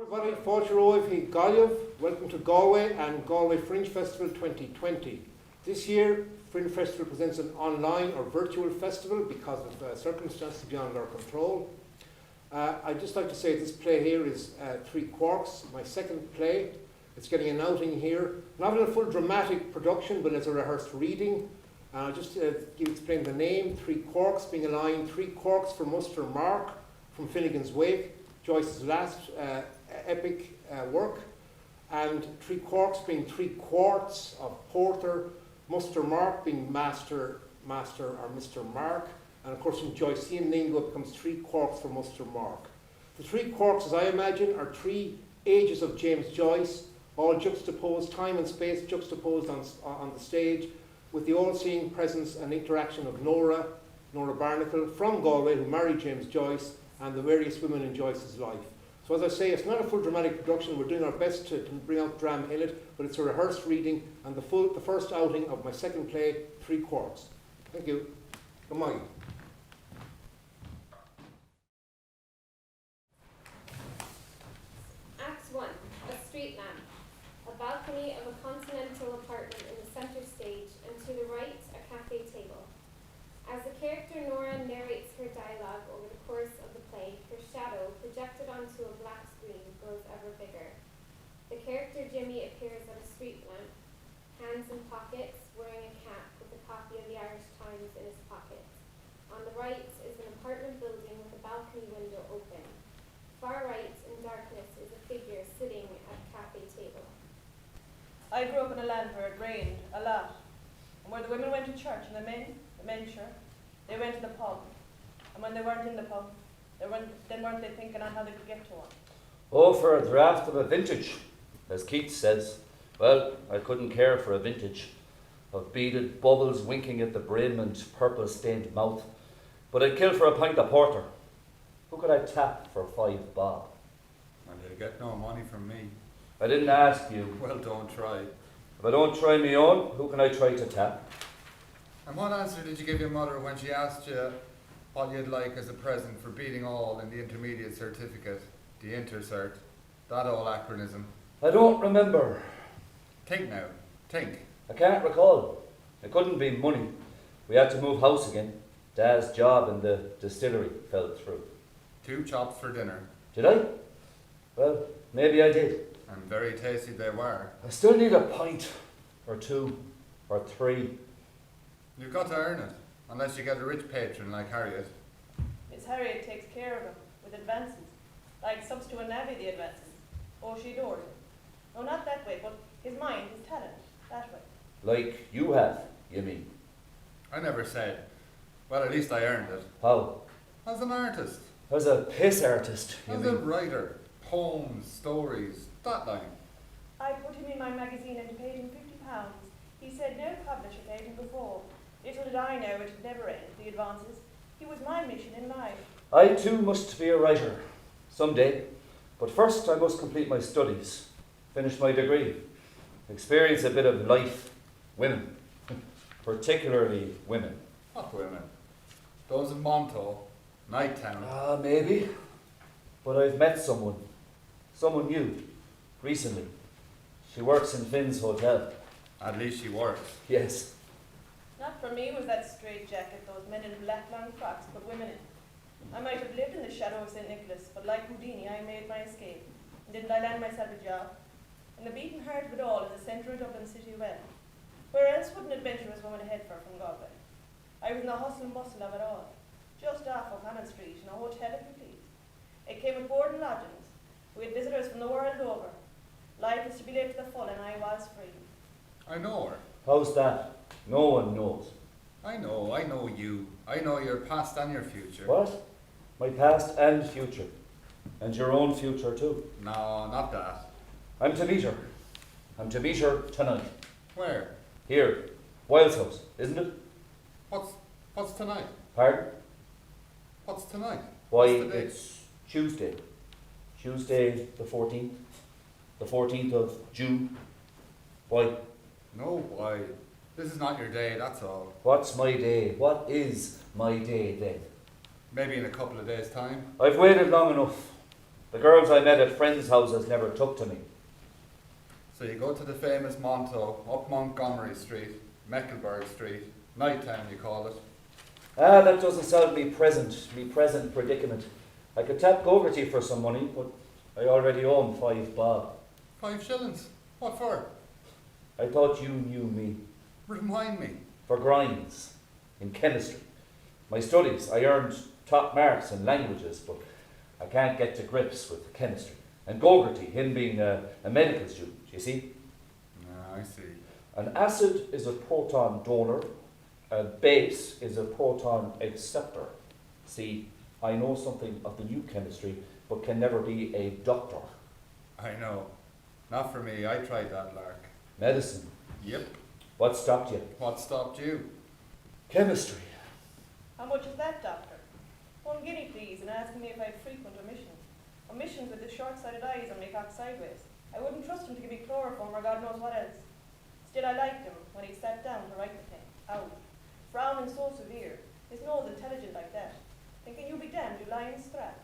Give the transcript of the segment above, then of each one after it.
Everybody, Fáilte Hí Galway, welcome to Galway and Galway Fringe Festival 2020. This year, Fringe Festival presents an online or virtual festival because of circumstances beyond our control. I'd just like to say this play here is Three Quarks, my second play. It's getting an outing here, not in a full dramatic production, but as a rehearsed reading. Just explain the name, Three Quarks being a line, Three Quarks for Muster Mark from Finnegans Wake, Joyce's last epic work, and Three Quarks being 3 quarts of porter, Muster Mark being master or Mr. Mark, and of course in Joycean lingo it becomes 3 quarks for Muster Mark. The 3 quarks, as I imagine, are 3 ages of James Joyce, all juxtaposed, time and space juxtaposed on the stage, with the all-seeing presence and interaction of Nora Barnacle from Galway, who married James Joyce, and the various women in Joyce's life. So as I say, it's not a full dramatic production. We're doing our best to bring out Dram in it, but it's a rehearsed reading and the first outing of my second play, Three Quarks. Thank you. Come on. Act 1, a street lamp. A balcony of a continental apartment in the centre stage, and to the right, a cafe table. As the character Nora narrates her dialogue over the course of the play, her shadow, projected onto a black screen, grows ever bigger. The character Jimmy appears at a street lamp, hands in pockets, wearing a cap with a copy of the Irish Times in his pocket. On the right is an apartment building with a balcony window open. Far right, in darkness, is a figure sitting at a cafe table. I grew up in a land where it rained a lot, and where the women went to church and the men sure, they went to the pub. And when they weren't in the pub, weren't they thinking on how they could get to one? Oh, for a draught of a vintage, as Keats says. Well, I couldn't care for a vintage of beaded bubbles winking at the brim and purple-stained mouth, but I'd kill for a pint of porter. Who could I tap for 5 bob? And you'll get no money from me. I didn't ask you. Well, don't try. If I don't try me own, who can I try to tap? And what answer did you give your mother when she asked you what you'd like as a present for beating all in the intermediate certificate, the intercert, that old acronym? I don't remember. Think now. Think. I can't recall. It couldn't be money. We had to move house again. Dad's job in the distillery fell through. 2 chops for dinner. Did I? Well, maybe I did. And very tasty they were. I still need a pint, or 2, or 3. You've got to earn it, unless you get a rich patron like Harriet. Miss Harriet takes care of him with advances, like subs to a navvy the advances. Oh, she adores him. No, not that way, but his mind, his talent, that way. Like you have, you mean? I never said. Well, at least I earned it. How? As an artist. As a piss artist, you As mean? a writer. Poems, stories, that line. I put him in my magazine and paid him £50. He said no publisher paid him before. Little did I know it would never end, the advances. He was my mission in life. I too must be a writer, someday. But first I must complete my studies, finish my degree, experience a bit of life, women, particularly women. What women? Those in Monto, Nighttown. Maybe. But I've met someone new, recently. She works in Finn's hotel. At least she works. Yes. Not for me was that straight jacket those men in black long frocks put women in. I might have lived in the shadow of St. Nicholas, but like Houdini, I made my escape. And didn't I land myself a job? And the beaten heart of it all is the centre of Dublin City well. Where else would an adventurous woman head for from Galway? I was in the hustle and bustle of it all, just off O'Connell Street, in a hotel if you please. It came with board and lodgings. We had visitors from the world over. Life is to be lived to the full, and I was free. I know her. How's that? No one knows. I know you. I know your past and your future. What? My past and future. And your own future too. No, not that. I'm to meet her. I'm to meet her tonight. Where? Here. Wild's house, isn't it? What's tonight? Pardon? What's tonight? Why, What's the date? it's Tuesday. Tuesday the 14th. The 14th of June. Why? No, why? This is not your day, that's all. What's my day? What is my day then? Maybe in a couple of days' time. I've waited long enough. The girls I met at friends' houses never took to me. So you go to the famous Monto, up Montgomery Street, Mecklenburgh Street, Nighttown you call it. Ah, that doesn't solve me present predicament. I could tap Gogarty for some money, but I already own 5 bob. 5 shillings? What for? I thought you knew me. Remind me. For grinds, in chemistry. My studies, I earned top marks in languages, but I can't get to grips with chemistry. And Gogarty, him being a medical student, you see? Ah, I see. An acid is a proton donor, a base is a proton acceptor. See, I know something of the new chemistry, but can never be a doctor. I know. Not for me, I tried that lark. Medicine. Yep. What stopped you? What stopped you? Chemistry. How much is that, doctor? 1 guinea, please, and asking me if I had frequent omissions. Omissions with the short-sighted eyes and my cock sideways. I wouldn't trust him to give me chloroform or God knows what else. Still, I liked him when he sat down to write the thing. Out. Frowning so severe. His nose intelligent like that. Thinking you be damned, you lie in strap.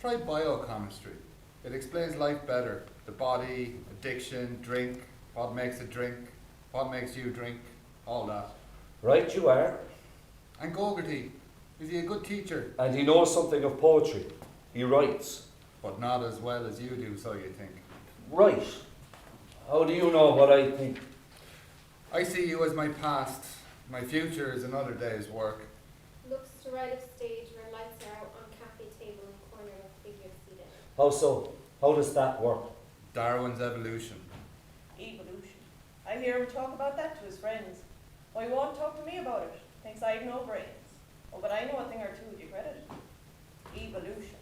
Try biochemistry. It explains life better. The body, addiction, drink, what makes a drink, what makes you drink, all that. Right you are. And Gogarty, is he a good teacher? And he knows something of poetry. He writes. But not as well as you do, so you think. Right. How do you know what I think? I see you as my past. My future is another day's work. Looks to right of stage where lights are out on cafe table in corner of figure seated. How so? How does that work? Darwin's evolution. Evolution. I hear him talk about that to his friends. Oh, he won't talk to me about it. Thinks I've no brains. Oh, but I know a thing or two, do you credit? Evolution.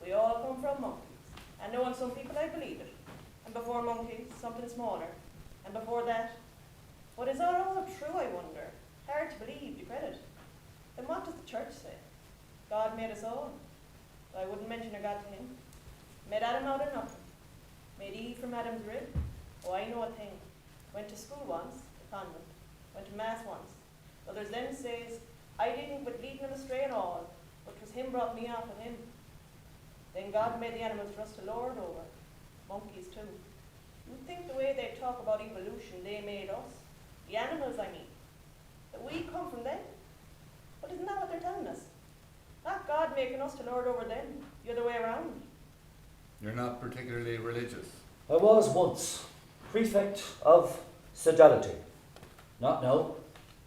We all come from monkeys. And knowing some people, I believe it. And before monkeys, something smaller. And before that, what is that all true, I wonder? Hard to believe, do you credit? Then what does the church say? God made us all. I wouldn't mention a God to him. Made Adam out of nothing. Made Eve from Adam's rib. Oh, I know a thing. Went to school once, a convent. Went to mass once. Others then says, I didn't but lead him astray at all, but 'twas him brought me off of him. Then God made the animals for us to lord over. Monkeys too. You think the way they talk about evolution, they made us? The animals, I mean. That we come from them? But isn't that what they're telling us? Not God making us to lord over them, the other way around. You're not particularly religious. I was once prefect of sodality. Not now.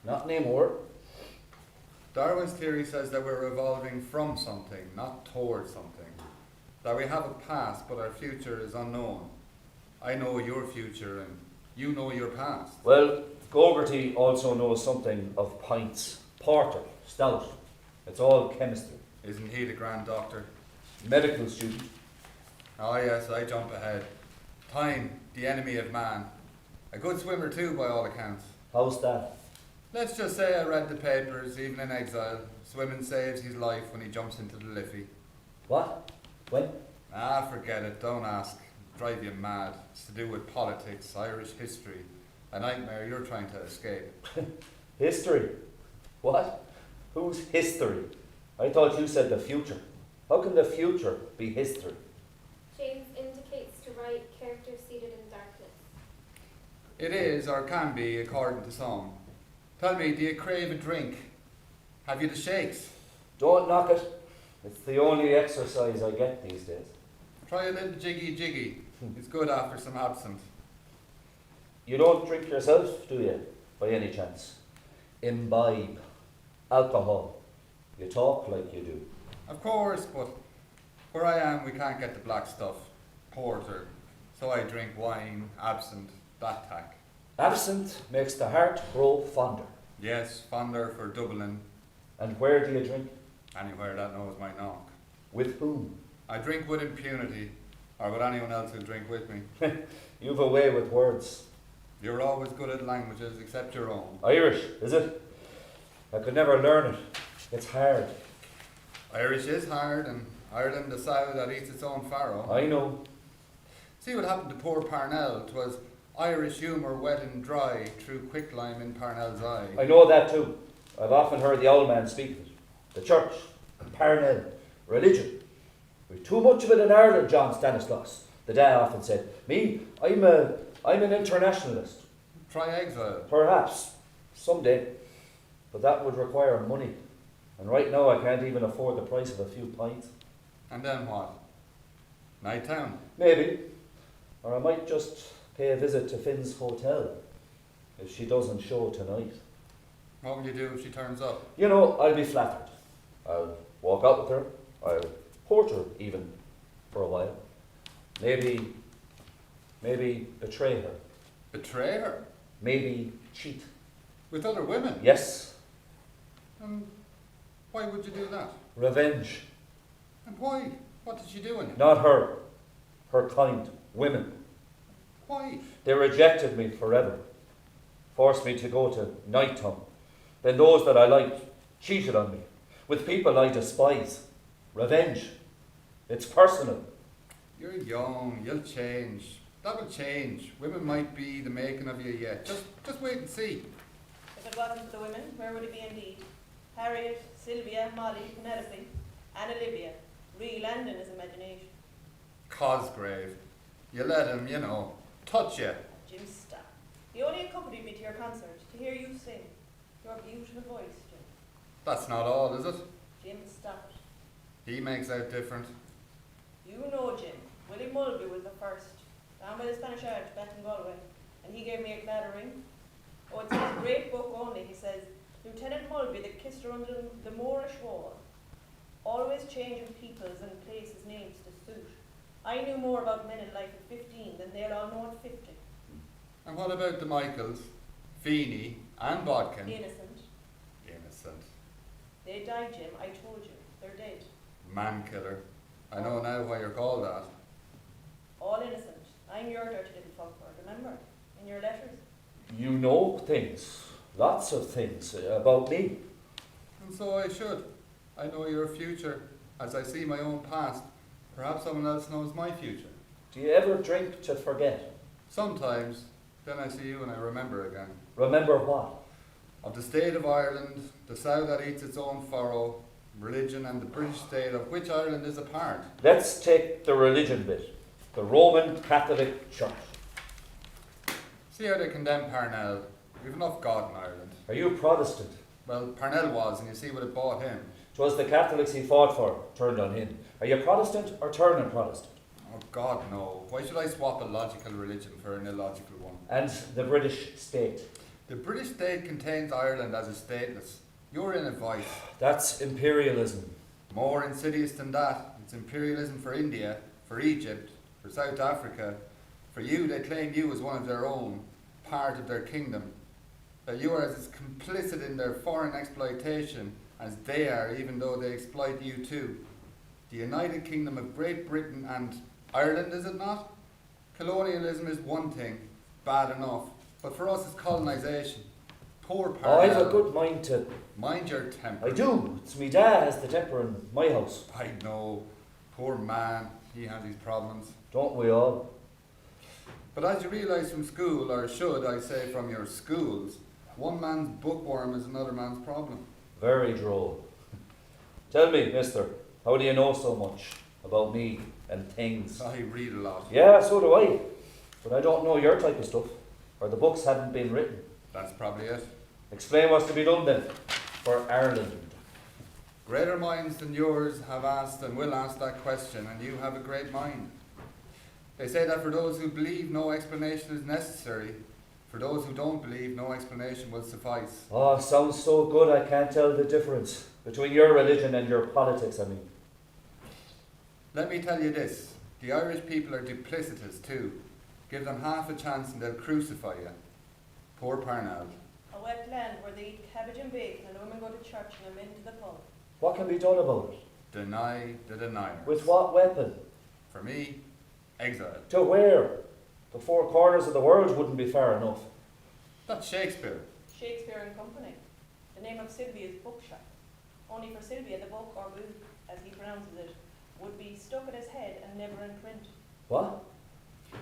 Not anymore. Darwin's theory says that we're evolving from something, not towards something. That we have a past, but our future is unknown. I know your future and you know your past. Well, Gogarty also knows something of pints, porter, stout. It's all chemistry. Isn't he the grand doctor? Medical student. Oh yes, I jump ahead. Time, the enemy of man. A good swimmer too, by all accounts. How's that? Let's just say I read the papers, even in exile. Swimming saves his life when he jumps into the Liffey. What? When? Ah, forget it, don't ask. Drive you mad. It's to do with politics, Irish history. A nightmare you're trying to escape. History? What? Whose history? I thought you said the future. How can the future be history? James indicates to right character seated in darkness. It is, or can be, according to some. Tell me, do you crave a drink? Have you the shakes? Don't knock it. It's the only exercise I get these days. Try a little jiggy. It's good after some absinthe. You don't drink yourself, do you, by any chance? Imbibe. Alcohol. You talk like you do. Of course, but where I am we can't get the black stuff. Porter. So I drink wine, absinthe, that tack. Absinthe makes the heart grow fonder. Yes, fonder for Dublin. And where do you drink? Anywhere that knows my knock. With whom? I drink with impunity, or with anyone else who'll drink with me. You've a way with words. You're always good at languages except your own. Irish, is it? I could never learn it. It's hard. Irish is hard, and Ireland the sow that eats its own farrow. I know. See what happened to poor Parnell. 'Twas Irish humour wet and dry through quicklime in Parnell's eye. I know that too. I've often heard the old man speak of it. The church, Parnell, religion. We've too much of it in Ireland, John Stanislaus. The dad often said, me, I'm an internationalist. Try exile. Perhaps, someday. But that would require money. And right now I can't even afford the price of a few pints. And then what? Night town. Maybe. Or I might just pay a visit to Finn's hotel if she doesn't show tonight. What will you do if she turns up? You know, I'll be flattered. I'll walk out with her. I'll court her even for a while. Maybe betray her. Betray her? Maybe cheat. With other women? Yes. And why would you do that? Revenge. And why? What did she do in it? Not her. Her kind. Women. Why? They rejected me forever. Forced me to go to night town. Then those that I liked cheated on me. With people I despise. Revenge. It's personal. You're young, you'll change. That'll change. Women might be the making of you yet. Just wait and see. If it wasn't for the women, where would it be indeed? Harriet, Sylvia, Molly, Penelope, and Olivia, real and in his imagination. Cosgrave. You let him, touch you. Jim, stop. He only accompanied me to your concert, to hear you sing. Your beautiful voice, Jim. That's not all, is it? Jim, stop it. He makes out different. You know Jim. Willie Mulvey was the first, down by the Spanish Arch back in Galway, and he gave me a clattering. Oh, it's in his great book only, he says, Lieutenant Mulvey that kissed her under the Moorish wall, always changing people's and places' names to suit. I knew more about men in life at 15 than they'll all know at 50. And what about the Michaels, Feeney, and Bodkin? Innocent. Innocent. They died, Jim, I told you. They're dead. Man killer. I know now why you're called that. All innocent. I'm your dirty little fuckboy, remember? In your letters. You know things. Lots of things about me. And so I should. I know your future. As I see my own past, perhaps someone else knows my future. Do you ever drink to forget? Sometimes. Then I see you and I remember again. Remember what? Of the state of Ireland, the sow that eats its own furrow, religion and the British state of which Ireland is a part. Let's take the religion bit. The Roman Catholic Church. See how they condemn Parnell. We've enough God in Ireland. Are you Protestant? Well, Parnell was, and you see what it bought him. 'Twas the Catholics he fought for, turned on him. Are you Protestant or turning Protestant? Oh, God, no. Why should I swap a logical religion for an illogical one? And the British state. The British state contains Ireland as a stateless. You're in a vice. That's imperialism. More insidious than that. It's imperialism for India, for Egypt, for South Africa. For you, they claim you as one of their own, part of their kingdom. That you are as complicit in their foreign exploitation as they are, even though they exploit you too. The United Kingdom of Great Britain and Ireland, is it not? Colonialism is one thing, bad enough, but for us it's colonisation. Poor Parnell. I've a good mind to... Mind your temper. I do. It's me dad has the temper in my house. I know. Poor man, he has his problems. Don't we all? But as you realise from school, or should I say from your schools, one man's bookworm is another man's problem. Very droll. Tell me, mister, how do you know so much about me and things? I read a lot. Yeah, so do I. But I don't know your type of stuff. Or the books haven't been written. That's probably it. Explain what's to be done then, for Ireland. Greater minds than yours have asked and will ask that question, and you have a great mind. They say that for those who believe, no explanation is necessary. For those who don't believe, no explanation will suffice. Oh, sounds so good I can't tell the difference between your religion and your politics, I mean. Let me tell you this. The Irish people are duplicitous too. Give them half a chance and they'll crucify you. Poor Parnell. A wet land where they eat cabbage and bacon and women go to church and men to the pub. What can be done about it? Deny the deniers. With what weapon? For me, exile. To where? The four corners of the world wouldn't be far enough. That's Shakespeare. Shakespeare and Company. The name of Sylvia's bookshop. Only for Sylvia, the book, or book, as he pronounces it, would be stuck at his head and never in print. What?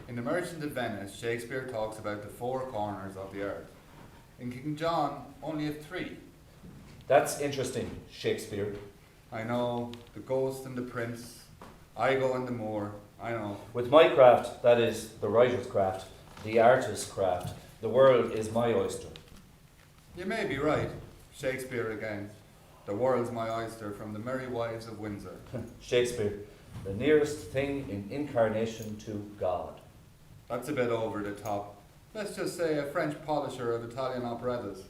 In The Merchant of Venice, Shakespeare talks about the four corners of the earth. In King John, only at 3. That's interesting, Shakespeare. I know, the ghost and the prince. I go in the moor, I know. With my craft, that is the writer's craft, the artist's craft, the world is my oyster. You may be right. Shakespeare again. The world's my oyster from the Merry Wives of Windsor. Shakespeare, the nearest thing in incarnation to God. That's a bit over the top. Let's just say a French polisher of Italian operettas.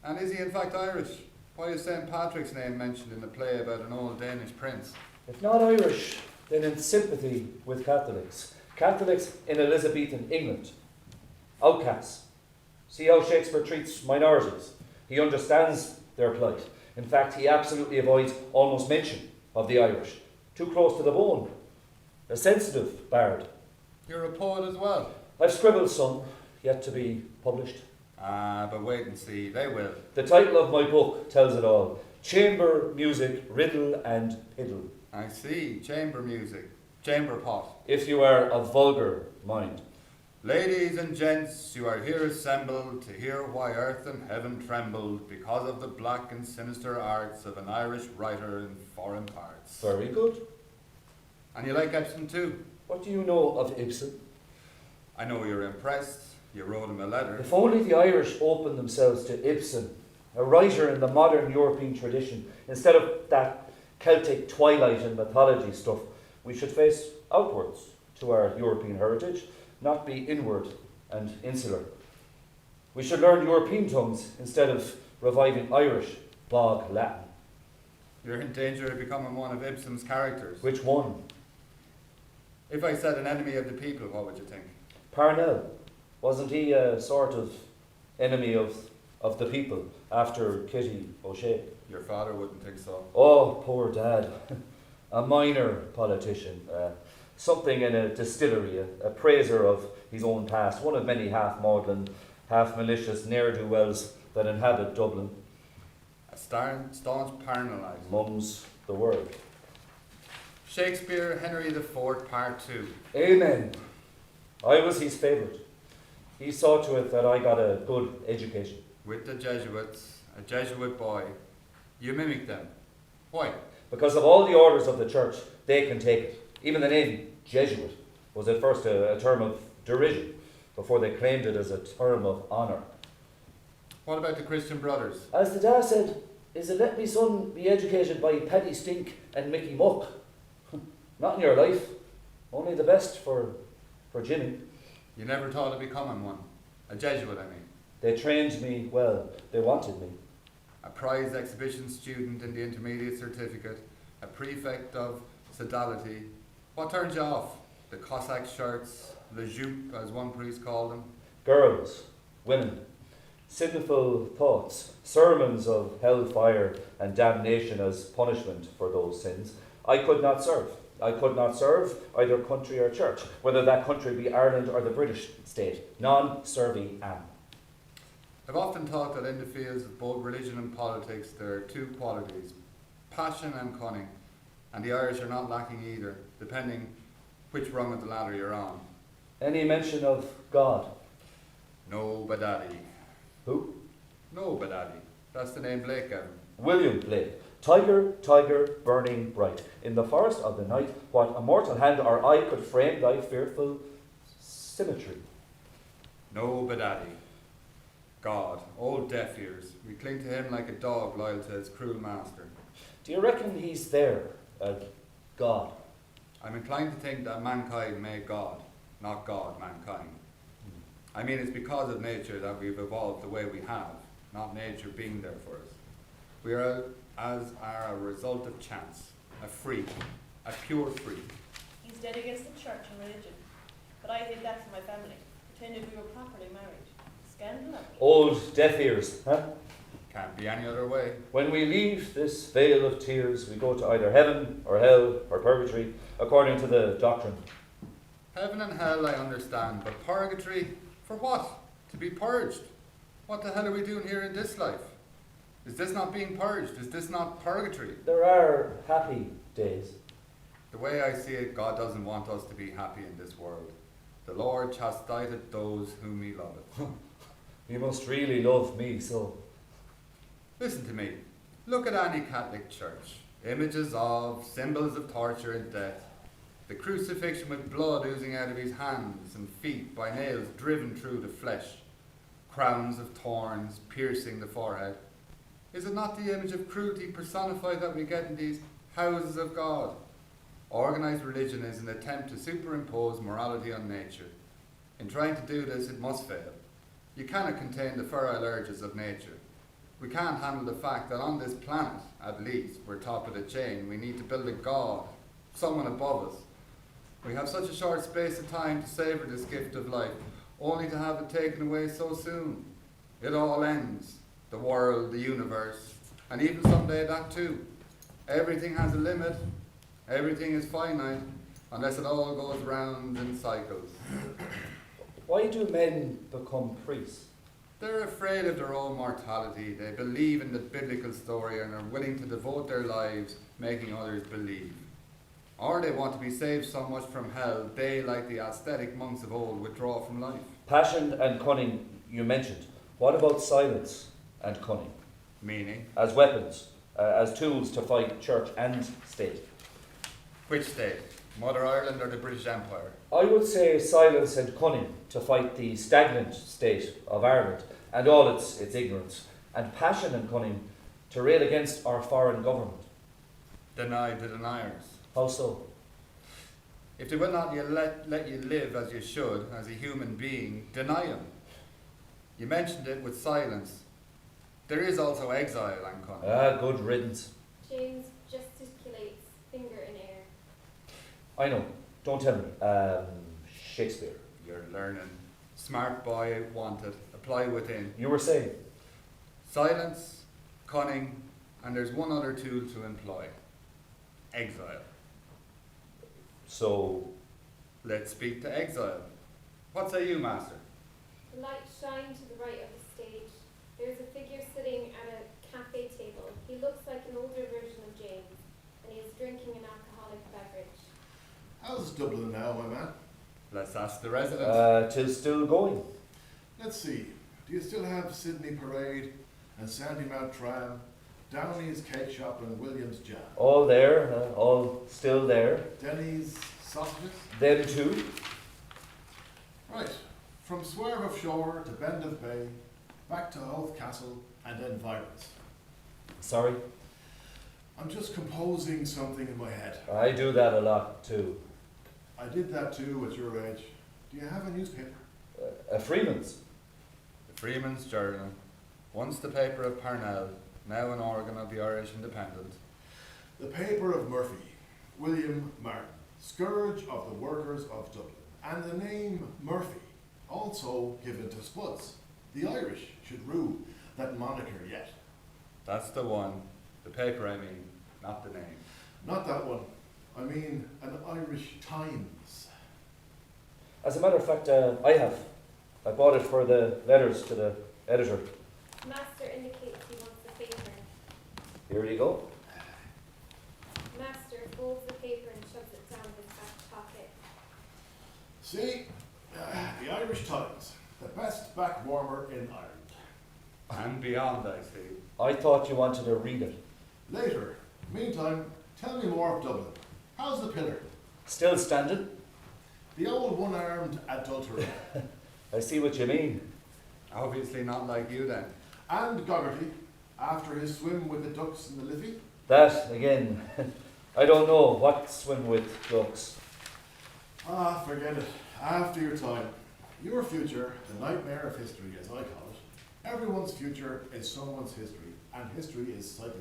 And is he in fact Irish? Why is St. Patrick's name mentioned in a play about an old Danish prince? If not Irish, then in sympathy with Catholics. Catholics in Elizabethan England. Outcasts. See how Shakespeare treats minorities. He understands their plight. In fact, he absolutely avoids almost mention of the Irish. Too close to the bone. A sensitive bard. You're a poet as well. I've scribbled some, yet to be published. Ah, but wait and see, they will. The title of my book tells it all. Chamber Music, Riddle and Piddle. I see, chamber music, chamber pot. If you are of vulgar mind. Ladies and gents, you are here assembled to hear why earth and heaven trembled because of the black and sinister arts of an Irish writer in foreign parts. Very good. And you like Ibsen too? What do you know of Ibsen? I know you're impressed. You wrote him a letter. If only the Irish opened themselves to Ibsen, a writer in the modern European tradition, instead of that Celtic twilight and mythology stuff, we should face outwards to our European heritage, not be inward and insular. We should learn European tongues instead of reviving Irish bog Latin. You're in danger of becoming one of Ibsen's characters. Which one? If I said an enemy of the people, what would you think? Parnell. Wasn't he a sort of enemy of the people after Kitty O'Shea? Your father wouldn't think so. Oh, poor dad. A minor politician. Something in a distillery, a praiser of his own past, one of many half-maudlin, half-malicious ne'er-do-wells that inhabit Dublin. A staunch Parnellite. Mum's the word. Shakespeare, Henry IV, Part 2. Amen. I was his favourite. He saw to it that I got a good education. With the Jesuits, a Jesuit boy. You mimic them. Why? Because of all the orders of the church, they can take it. Even the name Jesuit was at first a term of derision, before they claimed it as a term of honour. What about the Christian Brothers? As the dad said, is it let me son be educated by Paddy Stink and Mickey Muck? Not in your life. Only the best for Jimmy. You never thought of becoming one. A Jesuit, I mean. They trained me well. They wanted me. A prize exhibition student in the intermediate certificate. A prefect of sodality. What turned you off? The Cossack shirts, le jupe, as one priest called them. Girls, women, sinful thoughts, sermons of hellfire and damnation as punishment for those sins. I could not serve. I could not serve either country or church, whether that country be Ireland or the British state. Non servi am. I've often thought that in the fields of both religion and politics there are two qualities, passion and cunning, and the Irish are not lacking either, depending which rung of the ladder you're on. Any mention of God? No Badaddy. Who? No Badaddy. That's the name Blake gave him. William Blake. Tiger, tiger, burning bright. In the forest of the night, what a mortal hand or eye could frame thy fearful symmetry? No Badaddy. God, old deaf ears. We cling to him like a dog loyal to his cruel master. Do you reckon he's there, God? I'm inclined to think that mankind made God, not God mankind. I mean, it's because of nature that we've evolved the way we have, not nature being there for us. We are as are a result of chance, a freak, a pure freak. He's dead against the church and religion. But I hid that from my family. Pretended we were properly married. Scandal. Old deaf ears, huh? Can't be any other way. When we leave this vale of tears, we go to either heaven or hell or purgatory, according to the doctrine. Heaven and hell I understand, but purgatory, for what? To be purged. What the hell are we doing here in this life? Is this not being purged? Is this not purgatory? There are happy days. The way I see it, God doesn't want us to be happy in this world. The Lord chastiseth those whom he loveth. You must really love me so. Listen to me. Look at any Catholic church. Images of, symbols of torture and death. The crucifixion with blood oozing out of his hands and feet by nails driven through the flesh, crowns of thorns piercing the forehead. Is it not the image of cruelty personified that we get in these houses of God? Organised religion is an attempt to superimpose morality on nature. In trying to do this, it must fail. You cannot contain the feral urges of nature. We can't handle the fact that on this planet, at least, we're top of the chain. We need to build a God, someone above us. We have such a short space of time to savour this gift of life, only to have it taken away so soon. It all ends. The world, the universe, and even someday that too. Everything has a limit. Everything is finite, unless it all goes round in cycles. Why do men become priests? They're afraid of their own mortality. They believe in the biblical story and are willing to devote their lives making others believe. Or they want to be saved so much from hell, they, like the ascetic monks of old, withdraw from life. Passion and cunning, you mentioned. What about silence and cunning? Meaning? As weapons, as tools to fight church and state. Which state? Mother Ireland or the British Empire? I would say silence and cunning to fight the stagnant state of Ireland and all its ignorance, and passion and cunning to rail against our foreign government. Deny the deniers. How so? If they will not let you live as you should, as a human being, deny them. You mentioned it with silence. There is also exile and cunning. Good riddance. James gesticulates, finger in air. I know. Don't tell me. Shakespeare. You're learning. Smart boy wanted. Apply within. You were saying? Silence, cunning, and there's one other tool to employ. Exile. So, Let's speak to exile. What say you, Master? The light shines to the right of the stage. There's a figure sitting at a cafe table. He looks like an older version of James, and he is drinking an alcoholic beverage. How's Dublin now, my man? Let's ask the resident. 'tis still going. Let's see. Do you still have Sydney Parade and Sandymount Tram, Downey's Cake Shop and Williams Jam? All there, all still there. Denny's Sausages? Them too. Right. From Swerve of Shore to Bend of Bay, back to Howth Castle and then Virus. Sorry. I'm just composing something in my head. I do that a lot too. I did that too at your age. Do you have a newspaper? A Freeman's. The Freeman's Journal. Once the paper of Parnell, now an organ of the Irish Independent. The paper of Murphy, William Martin, scourge of the workers of Dublin. And the name Murphy, also given to Spuds. The Irish should rue that moniker yet. That's the one. The paper, I mean, not the name. Not that one. I mean an Irish Times. As a matter of fact, I have. I bought it for the letters to the editor. Master indicates he wants the paper. Here you go. Master folds the paper and shoves it down his back pocket. See? The Irish Times. The best back warmer in Ireland. And beyond, I see. I thought you wanted to read it. Later. Meantime, tell me more of Dublin. How's the pillar? Still standing? The old one-armed adulterer. I see what you mean. Obviously not like you then. And Goggerty, after his swim with the ducks in the Liffey. That, again, I don't know what swim with ducks. Ah, forget it. After your time. Your future, the nightmare of history, as I call it. Everyone's future is someone's history, and history is cyclical.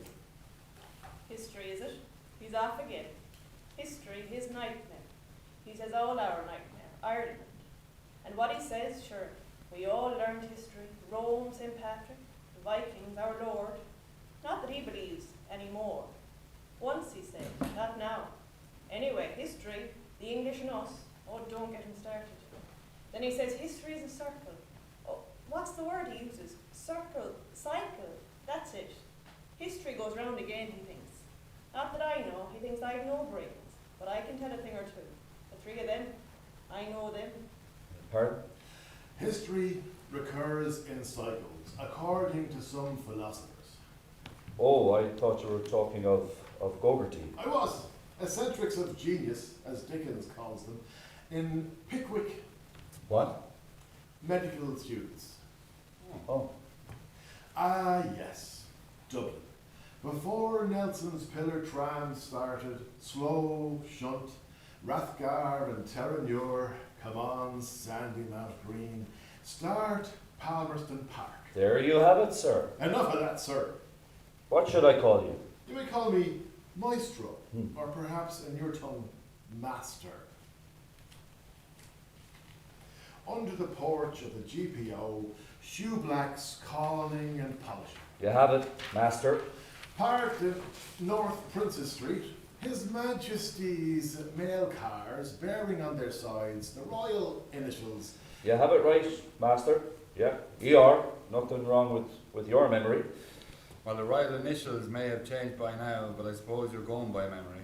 History, is it? He's off again. History, his nightmare. He says all our nightmare, Ireland. And what he says, sure, we all learned history. Rome, St. Patrick, the Vikings, our Lord. Not that he believes anymore. Once, he said, not now. Anyway, history, the English and us. Oh, don't get him started. Then he says history is a circle. Oh, what's the word he uses? Circle, cycle, that's it. History goes round again, he thinks. Not that I know, he thinks I've no brains, but I can tell a thing or two. The three of them, I know them. Pardon? History recurs in cycles, according to some philosophers. Oh, I thought you were talking of Gogarty. I was. eccentrics of genius, as Dickens calls them, in Pickwick, What? medical students. Oh, Ah, yes, Dublin. Before Nelson's pillar tram started, slow, shunt, Rathgar and Terranure, come on, Sandy Mount Green, start Palmerston Park. there you have it, sir. Enough of that, sir. What should I call you? You may call me Maestro, Hmm. or perhaps in your tongue, Master. Under the porch of the GPO, shoeblacks calling and polishing. You have it, master. Parked in North Princes Street, His Majesty's mail cars bearing on their sides the royal initials. You have it right, master. Yeah, ER. Nothing wrong with your memory. Well, the royal initials may have changed by now, but I suppose you're going by memory.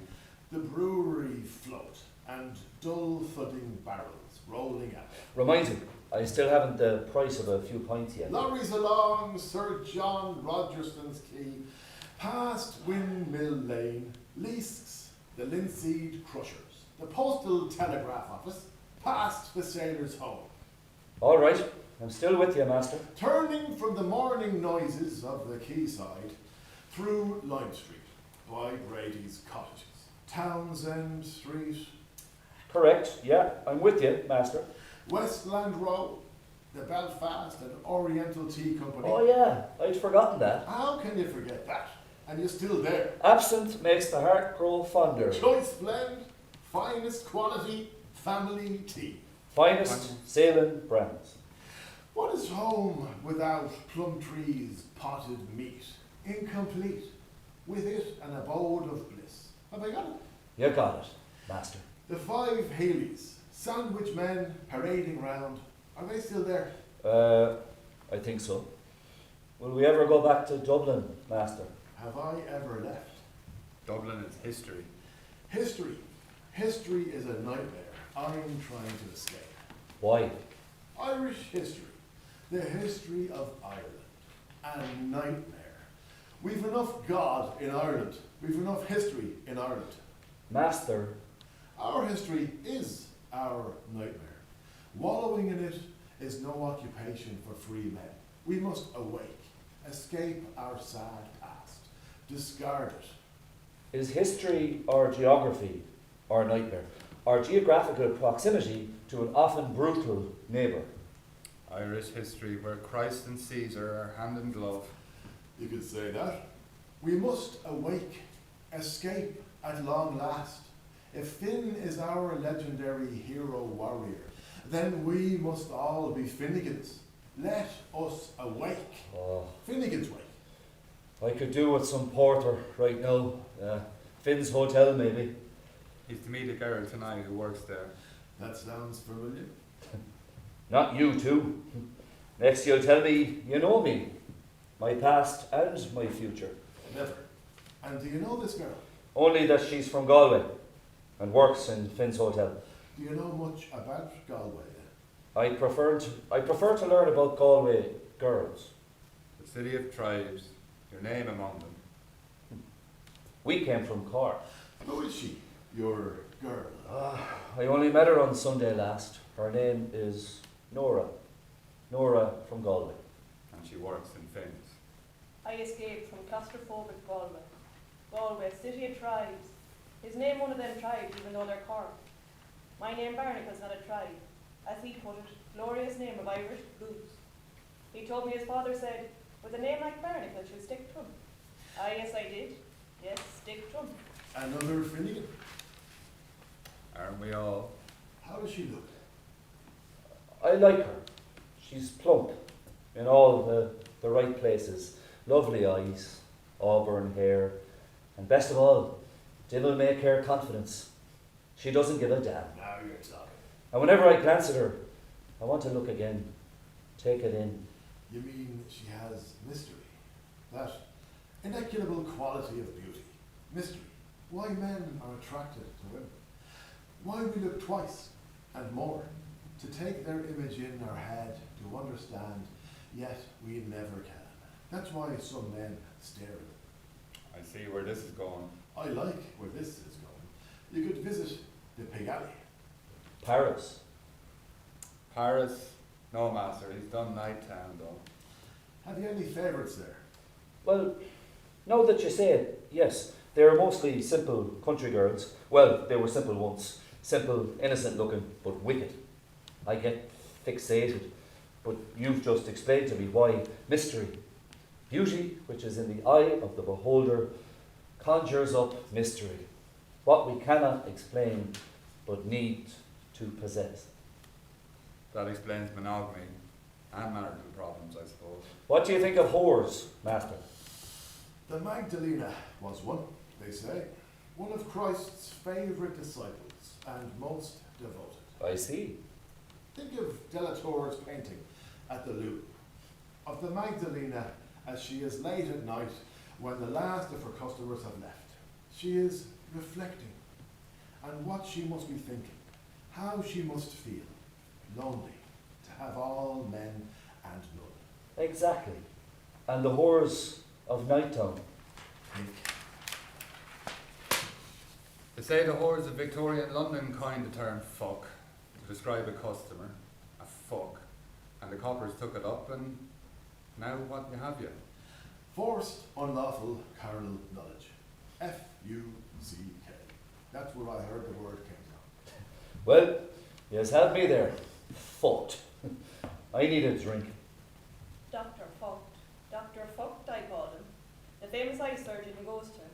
The brewery float and dull thudding barrels rolling out. Reminds me, I still haven't the price of a few pints yet. Lorries along Sir John Rogerson's quay, past Windmill Lane, Leask's, the linseed crushers, the postal telegraph office, past the sailor's home. All right, I'm still with you, master. Turning from the morning noises of the quayside, through Lime Street, by Brady's cottages, Townsend Street, Correct, yeah, I'm with you, master. Westland Road, the Belfast and Oriental Tea Company. Oh yeah, I'd forgotten that. How can you forget that? And you're still there. Absent makes the heart grow fonder. Choice blend, finest quality, family tea. Finest sailing brands. What is home without Plumtree's potted meat? Incomplete. With it, an abode of bliss. Have I got it? You got it, master. The 5 Haleys, sandwich men parading round. Are they still there? I think so. Will we ever go back to Dublin, master? Have I ever left? Dublin is history. History. History is a nightmare I'm trying to escape. Why? Irish history. The history of Ireland. A nightmare. We've enough God in Ireland. We've enough history in Ireland. Master, Our history is our nightmare. Wallowing in it is no occupation for free men. We must awake, escape our sad past, discard it. is history or geography our nightmare? Our geographical proximity to an often brutal neighbour? Irish history, where Christ and Caesar are hand in glove. You could say that. We must awake, escape at long last. If Finn is our legendary hero warrior, then we must all be Finnegans. Let us awake. Oh, Finnegans Wake. I could do with some porter right now. Finn's Hotel, maybe. He's to meet a girl tonight who works there. That sounds familiar. Not you too. Next you'll tell me you know me, my past and my future. Never. And do you know this girl? Only that she's from Galway and works in Finn's Hotel. Do you know much about Galway then? I prefer to learn about Galway girls. The city of tribes, your name among them. We came from Cork. Who is she, your girl? I only met her on Sunday last. Her name is Nora. Nora from Galway. And she works in Finn's. I escaped from claustrophobic Galway. Galway, city of tribes. His name one of them tribes, even though they're Cork. My name Barnacle's not a tribe. As he put it, glorious name of Irish blues. He told me his father said, with a name like Barnacle should stick to him. Ah, yes, I did. Yes, stick to him. Another Finnegan. Aren't we all? How does she look? I like her. She's plump in all the right places. Lovely eyes, auburn hair, and best of all, devil may care confidence. She doesn't give a damn. Now you're talking. And whenever I glance at her, I want to look again, take it in. You mean she has mystery? That inequitable quality of beauty. Mystery. Why men are attracted to women. Why we look twice and more to take their image in our head, to understand, yet we never can. That's why some men stare at them. I see where this is going. I like where this is going. You could visit the Pig Alley. Paris. Paris? No, master, he's done Night Town though. Have you any favourites there? Well, now that you say it, yes, they're mostly simple country girls. Well, they were simple once. Simple, innocent looking, but wicked. I get fixated, but you've just explained to me why mystery. Beauty, which is in the eye of the beholder, conjures up mystery. What we cannot explain, but need to possess. That explains monogamy and marital problems, I suppose. What do you think of whores, Master? The Magdalena was one, they say. One of Christ's favourite disciples and most devoted. I see. Think of Delatour's painting at the Louvre of the Magdalena as she is late at night when the last of her customers have left. She is reflecting on what she must be thinking, how she must feel, lonely, to have all men and none. Exactly. And the whores of Nighttown. Think. They say the whores of Victorian London coined the term fuck to describe a customer, a fuck, and the coppers took it up, and now what have you? Forced unlawful carnal knowledge. F-U-C-K. That's where I heard the word came from. Well, yes, have me there. Fucked. I need a drink. Dr. Fucked. Dr. Fucked, I call him. The famous eye surgeon who goes to him.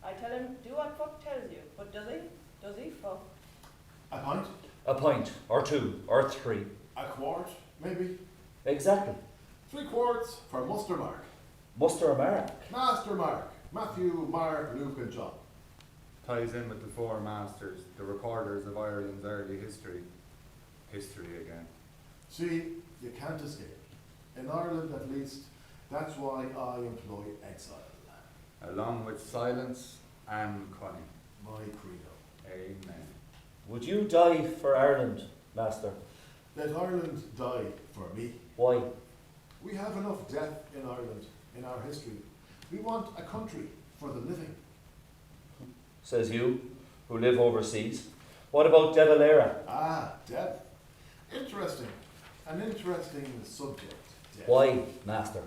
I tell him, do what fuck tells you, but does he? Does he fuck? A pint? A pint, or two, or three. A quart, maybe? Exactly. 3 quarts for Muster Mark. Muster a mark. Master Mark. Matthew, Mark, Luke and John. Ties in with the four masters, the recorders of Ireland's early history. History again. See, you can't escape. In Ireland, at least, that's why I employ exile. Along with silence and cunning. My credo. Amen. Would you die for Ireland, Master? Let Ireland die for me. Why? We have enough death in Ireland, in our history. We want a country for the living. Says you, who live overseas. What about De Valera? Ah, Dev. Interesting. An interesting subject, Dev. Why, Master?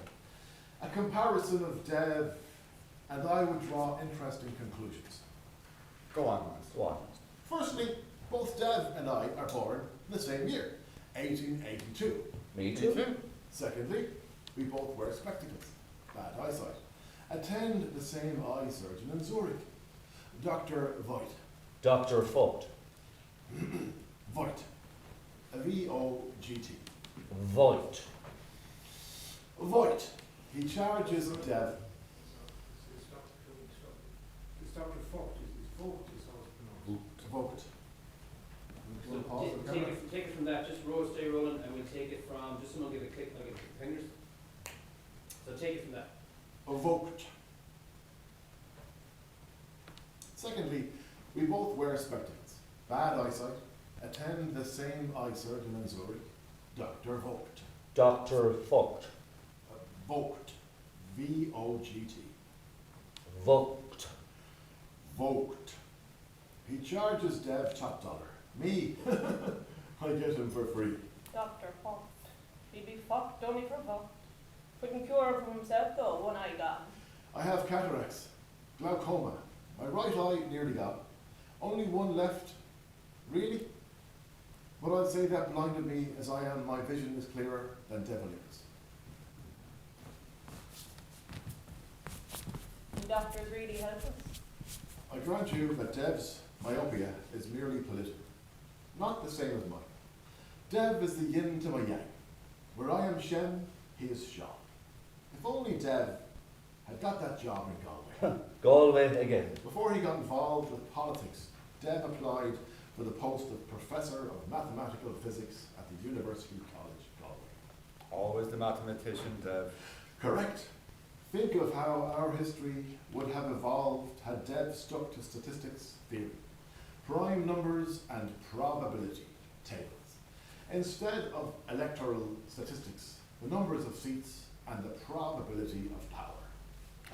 A comparison of Dev, and I would draw interesting conclusions. Go on, master. Go on. Firstly, both Dev and I are born in the same year, 1882. Me too. Secondly, we both wear spectacles, bad eyesight, attend the same eye surgeon in Zurich, Dr. Voigt. Dr. Fucked. Voigt. V-O-G-T. Voigt. Voigt. He charges Dev. It's Dr. Fogt. It's Vogt is how it's pronounced. Vogt. So take it from that, just stay rolling, and we'll take it from, just someone give a click, I'll give the fingers. So take it from that. Vogt. Secondly, we both wear spectacles, bad eyesight, attend the same eye surgeon in Zurich, Dr. Vogt. Dr. Fucked. Vogt. V-O-G-T. Vogt. Vogt. He charges Dev top dollar. Me. I get him for free. Dr. Fucked. He'd be fucked only for fucked. Couldn't cure him from himself though, one eye gone. I have cataracts, glaucoma. My right eye nearly gone. Only one left. Really? But I'd say that blinded me as I am. My vision is clearer than Devilier's. And doctors really help us. I grant you that Dev's myopia is merely political, not the same as mine. Dev is the yin to my yang. Where I am Shem, he is Shah. If only Dev had got that job in Galway. Galway again. Before he got involved with politics, Dev applied for the post of Professor of Mathematical Physics at the University College, Galway. Always the mathematician, Dev. Correct. Think of how our history would have evolved had Dev stuck to statistics theory, prime numbers and probability tables, instead of electoral statistics, the numbers of seats and the probability of power.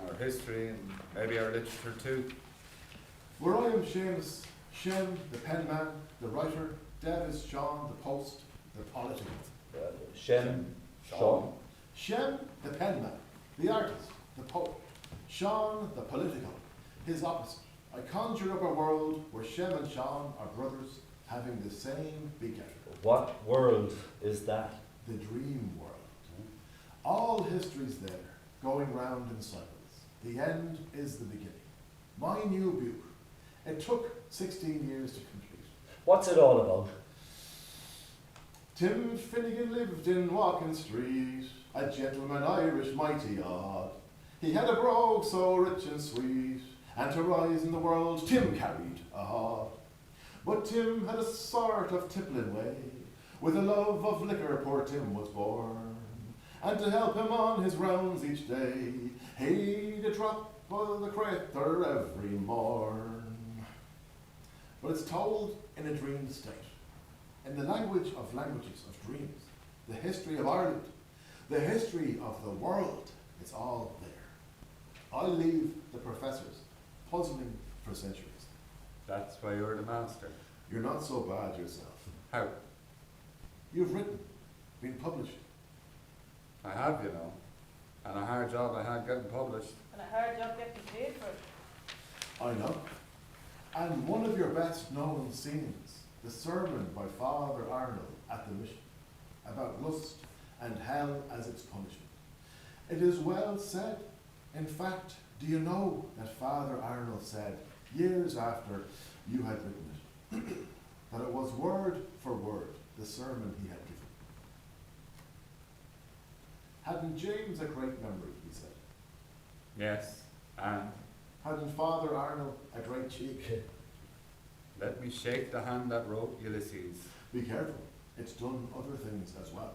Our history and maybe our literature too. Where I am Seamus, Shem, the penman, the writer, Dev is Sean, the post, the political. Shem, Sean. Shem, the penman, the artist, the poet. Sean, the political, his opposite. I conjure up a world where Shem and Sean are brothers having the same begetter. What world is that? The dream world. All history's there, going round in cycles. The end is the beginning. My new book. It took 16 years to complete. What's it all about? Tim Finnegan lived in Walking Street, a gentleman Irish mighty odd. He had a brogue so rich and sweet, and to rise in the world Tim carried a hod. But Tim had a sort of tippling way, with a love of liquor poor Tim was born. And to help him on his rounds each day, he'd a drop of the crater every morn. But it's told in a dream state, in the language of languages of dreams, the history of Ireland, the history of the world, it's all there. I'll leave the professors puzzling for centuries. That's why you're the master. You're not so bad yourself. How? You've written, been published. I have, you know. And a hard job I had getting published. And a hard job getting paid for it. I know. And one of your best known scenes, the sermon by Father Arnold at the mission, about lust and hell as its punishment. It is well said. In fact, do you know that Father Arnold said, years after you had written it, that it was word for word the sermon he had given? Hadn't James a great memory, he said? Yes, and Hadn't Father Arnold a great cheek? let me shake the hand that wrote Ulysses. Be careful, it's done other things as well.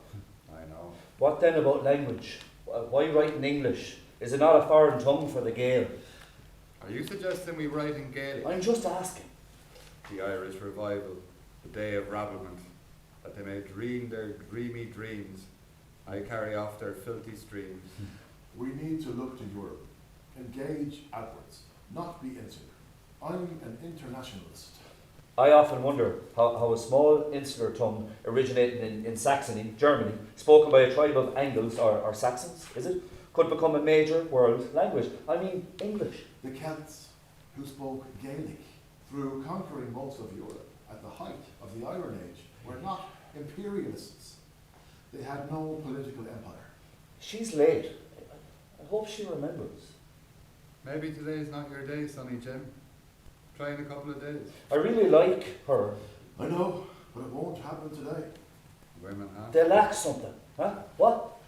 I know. What then about language? Why write in English? Is it not a foreign tongue for the Gael? Are you suggesting we write in Gaelic? I'm just asking. The Irish revival, the day of rabblement, that they may dream their dreamy dreams. I carry off their filthy streams. We need to look to Europe, engage outwards, not be insular. I'm an internationalist. I often wonder how a small insular tongue originating in Saxony, Germany, spoken by a tribe of Angles or Saxons, is it, could become a major world language. I mean English. The Celts, who spoke Gaelic through conquering most of Europe at the height of the Iron Age, were not imperialists. They had no political empire. She's late. I hope she remembers. Maybe today's not your day, Sonny Jim. Try in a couple of days. I really like her. I know, but it won't happen today. Women have They lack something. Huh? What?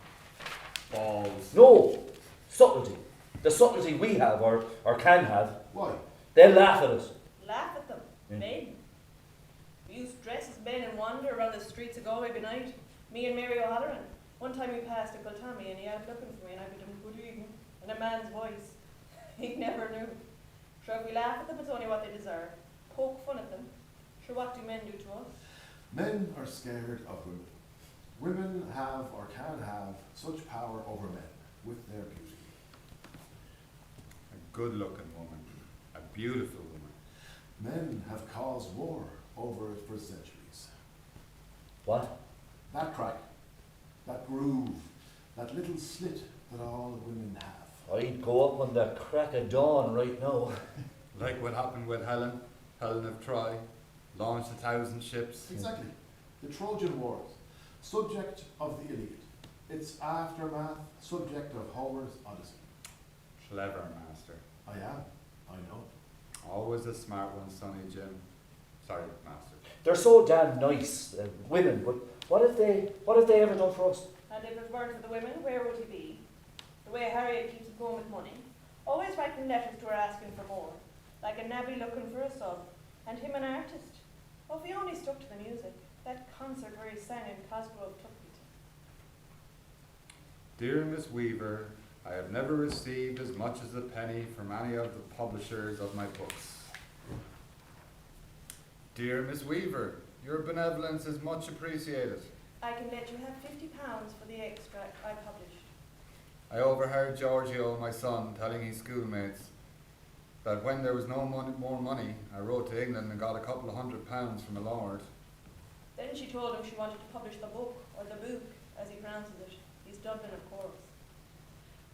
balls. No. Subtlety. The subtlety we have or can have. Why? They'll laugh at us. Laugh at them. Yeah. Men. We used to dress as men and wander around the streets of Galway by night. Me and Mary O'Halloran. One time we passed Uncle Tommy and he out looking for me and I went to him, good evening, in a man's voice. He never knew. Sure, if we laugh at them, it's only what they deserve. Poke fun at them. Sure, what do men do to us? Men are scared of women. Women have or can have such power over men with their beauty. A good-looking woman. A beautiful woman. Men have caused war over it for centuries. What? That crack, that groove, that little slit that all women have. I'd go up on the crack of dawn right now. Like what happened with Helen of Troy. Launched 1,000 ships. Exactly. The Trojan Wars, subject of the Iliad. Its aftermath, subject of Homer's Odyssey. Clever master. I am, I know. Always a smart one, Sonny Jim. Sorry, master. They're so damn nice, women, but what have they ever done for us? And if it weren't for the women, where would he be? The way Harriet keeps him going with money. Always writing letters to her asking for more. Like a navvy looking for a sub. And him an artist. Oh, if he only stuck to the music. That concert where he sang in Cosgrove Tuckbeat. Dear Miss Weaver, I have never received as much as a penny from any of the publishers of my books. Dear Miss Weaver, your benevolence is much appreciated. I can let you have £50 for the extract I published. I overheard Giorgio, my son, telling his schoolmates, that when there was no more money, I wrote to England and got a couple of £100 from a lord. Then she told him she wanted to publish the book, or the book, as he pronounces it. He's Dublin, of course.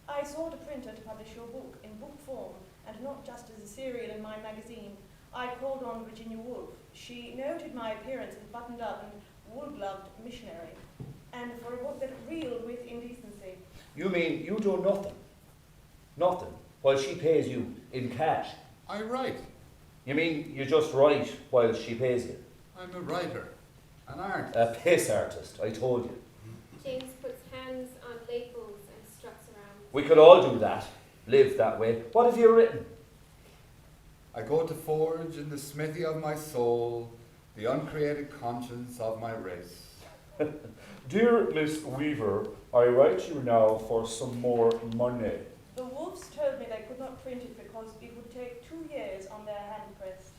I sought a printer to publish your book in book form, and not just as a serial in my magazine. I called on Virginia Woolf. She noted my appearance as buttoned-up and wool-gloved missionary, and for a book that reeled with indecency. You mean you do nothing? Nothing, while she pays you in cash? I write. You mean you just write while she pays you? I'm a writer, an artist. A piss artist, I told you. James puts hands on labels and struts around. We could all do that, live that way. What have you written? I go to forge in the smithy of my soul the uncreated conscience of my race. Dear Miss Weaver, I write you now for some more money. The Wolves told me they could not print it because it would take 2 years on their hand press.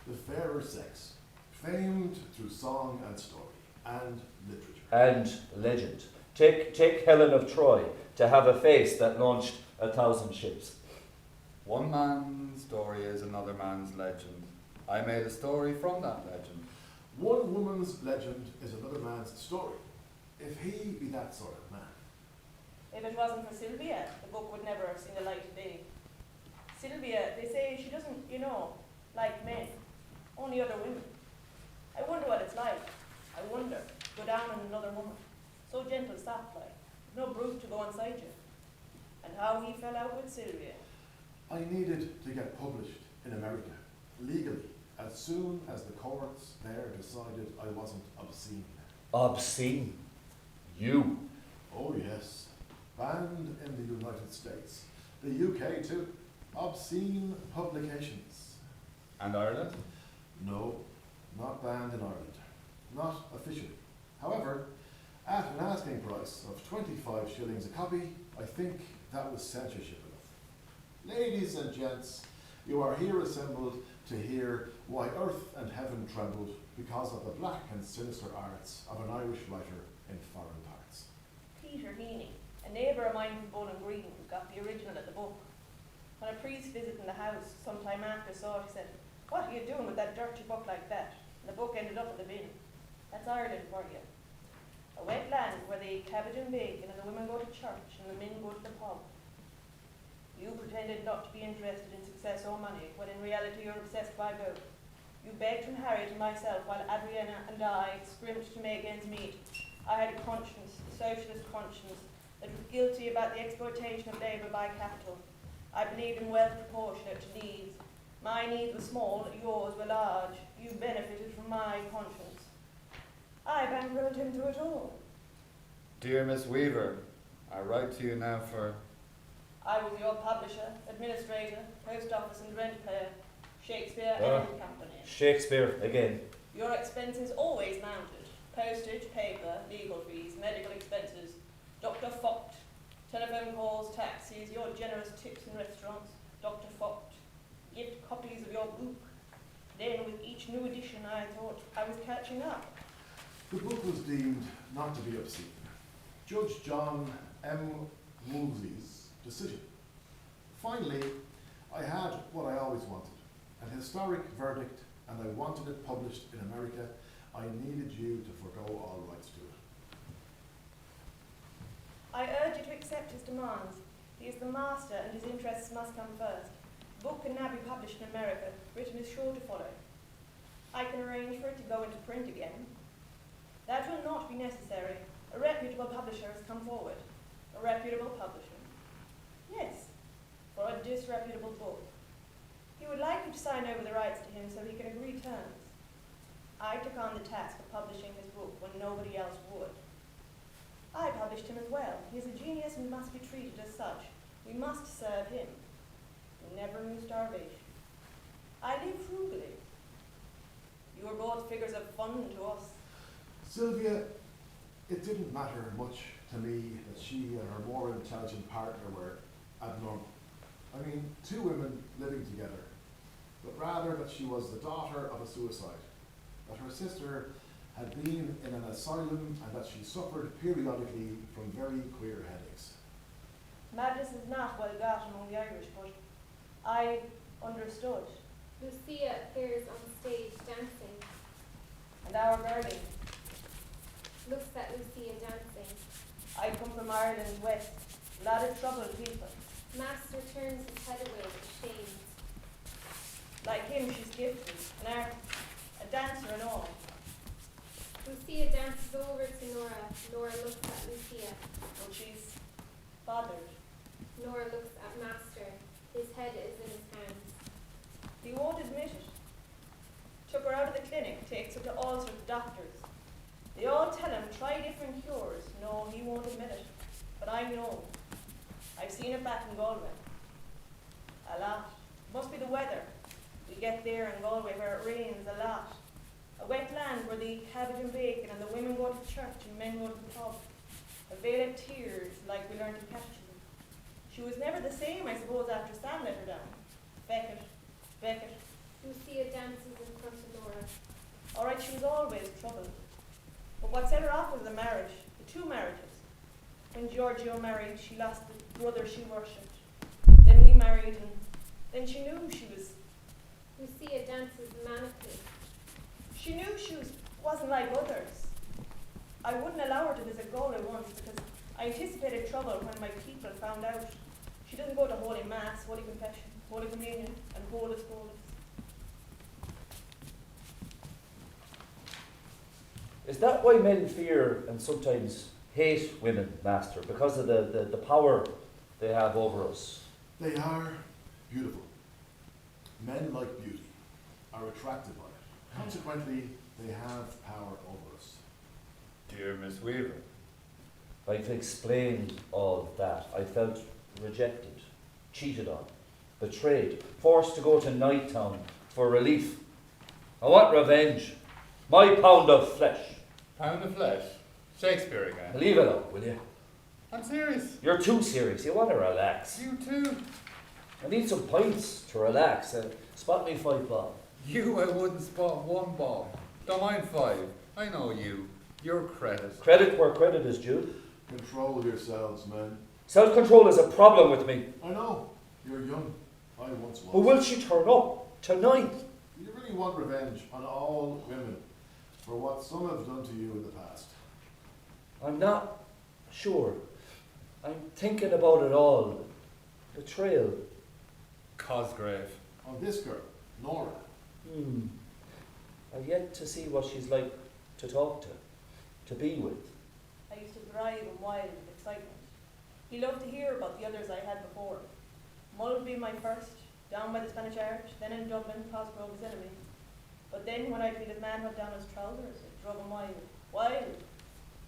The fairer sex, famed through song and story, and literature. And legend. Take Helen of Troy to have a face that launched 1,000 ships. One man's story is another man's legend. I made a story from that legend. One woman's legend is another man's story, if he be that sort of man. If it wasn't for Sylvia, the book would never have seen the light of day. Sylvia, they say she doesn't, like men, only other women. I wonder what it's like. I wonder, go down on another woman, so gentle, soft like, no brute to go inside you. And how he fell out with Sylvia. I needed to get published in America, legally, as soon as the courts there decided I wasn't obscene. Obscene? You? Oh yes, banned in the United States. The UK too. Obscene publications. And Ireland? No, not banned in Ireland. Not officially. However, at an asking price of 25 shillings a copy, I think that was censorship enough. Ladies and gents, you are here assembled to hear why earth and heaven trembled because of the black and sinister arts of an Irish writer in foreign parts. Peter Heaney, a neighbour of mine from Bowling Green, who got the original of the book. When a priest visited the house some time after saw it, he said, "What are you doing with that dirty book like that?" And the book ended up in the bin. That's Ireland for you. A wet land where they eat cabbage and bacon and the women go to church and the men go to the pub. You pretended not to be interested in success or money, when in reality you're obsessed by both. You begged from Harriet and myself while Adriana and I scrimped to make ends meet. I had a conscience, a socialist conscience, that was guilty about the exploitation of labour by capital. I believed in wealth proportionate to needs. My needs were small, yours were large. You benefited from my conscience. I bankrolled him through it all. Dear Miss Weaver, I write to you now for... I was your publisher, administrator, post office and rent payer, Shakespeare and Company. Shakespeare again. Your expenses always mounted. Postage, paper, legal fees, medical expenses, Dr. Focht, telephone calls, taxis, your generous tips in restaurants, Dr. Focht, gift copies of your book. Then with each new edition I thought I was catching up. The book was deemed not to be obscene. Judge John M. Woolsey's decision. Finally, I had what I always wanted, an historic verdict, and I wanted it published in America. I needed you to forgo all rights to it. I urge you to accept his demands. He is the master and his interests must come first. The book can now be published in America. Britain is sure to follow. I can arrange for it to go into print again. That will not be necessary. A reputable publisher has come forward. A reputable publisher. Yes, for a disreputable book. He would like you to sign over the rights to him so he can agree terms. I took on the task of publishing his book when nobody else would. I published him as well. He is a genius and must be treated as such. We must serve him. We never knew starvation. I live frugally. You are both figures of fun to us. Sylvia, it didn't matter much to me that she and her more intelligent partner were abnormal. I mean, two women living together, but rather that she was the daughter of a suicide, that her sister had been in an asylum and that she suffered periodically from very queer headaches. Madness is not well got among the Irish, but I Understood. Lucia appears on stage dancing. And our girlie. Looks at Lucia dancing. I come from Ireland West. A lot of troubled people. Master turns his head away, ashamed. Like him, she's gifted, an artist, a dancer and all. Lucia dances over to Nora. Nora looks at Lucia. But she's bothered. Nora looks at Master. His head is in his hands. He won't admit it. Took her out of the clinic, takes her to all sorts of doctors. They all tell him, try different cures. No, he won't admit it. But I know. I've seen it back in Galway. A lot. Must be the weather. We get there in Galway where it rains a lot. A wet land where they eat cabbage and bacon and the women go to church and men go to the pub. A veil of tears like we learned in catechism. She was never the same, I suppose, after Sam let her down. Beckett. Lucia dances in front of Nora. All right, she was always troubled. But what set her off was the marriage, the two marriages. When Giorgio married, she lost the brother she worshipped. Then we married, and then she knew she was. Lucia dances manically. She knew wasn't like others. I wouldn't allow her to visit Galway once because I anticipated trouble when my people found out. She doesn't go to Holy Mass, Holy Confession, Holy Communion, and Holus Holus. Is that why men fear and sometimes hate women, Master? Because of the power they have over us? They are beautiful. Men like beauty, are attracted by it. Consequently, they have power over us. Dear Miss Weaver, I've explained all that. I felt rejected, cheated on, betrayed, forced to go to Nighttown for relief. I want revenge. My pound of flesh. pound of flesh, Shakespeare again. Leave it up, will you? I'm serious. You're too serious. You want to relax. You too. I need some pints to relax. Spot me 5 bob. You, I wouldn't spot 1 bob. Don't mind 5. I know you. Your credit. Credit where credit is due. Control yourselves, men. Self-control is a problem with me. I know, you're young. I once was. But will she turn up tonight? You really want revenge on all women for what some have done to you in the past. I'm not sure. I'm thinking about it all. Betrayal. Cosgrave. On this girl, Nora. I've yet to see what she's like to talk to be with. I used to thrive in wild with excitement. He loved to hear about the others I had before. Mull would be my first, down by the Spanish Arch, then in Dublin, Cosgrove his enemy. But then when I'd feel his manhood down his trousers, it drove him wild. Wild.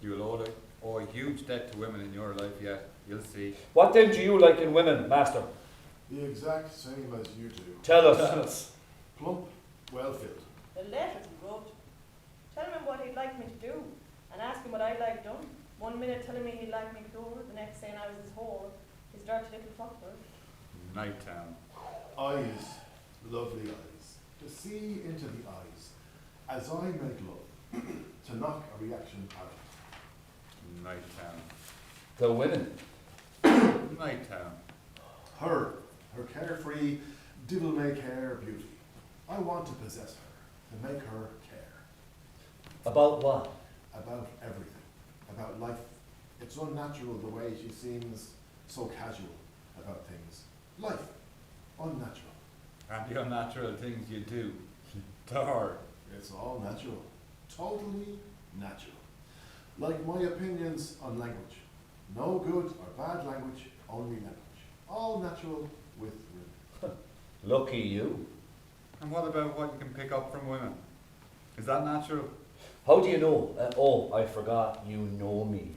You'll owe a huge debt to women in your life yet. You'll see. What then do you like in women, Master? The exact same as you do. Tell us. Plump, well-filled. The letters he wrote. Tell him what he'd like me to do, and ask him what I'd like done. 1 minute telling me he'd like me pure, the next saying I was his whore, his dirty little fucker. Nighttown. Eyes, lovely eyes. To see into the eyes, as I make love, to knock a reaction out. Nighttown. The women. Nighttown. Her carefree, devil-may-care beauty. I want to possess her, to make her care. About what? About everything. About life. It's unnatural the way she seems so casual about things. Life. Unnatural. And the unnatural things you do. To her. It's all natural. Totally natural. Like my opinions on language. No good or bad language, only language. All natural with women. Lucky you. And what about what you can pick up from women? Is that natural? How do you know? Oh, I forgot. You know me.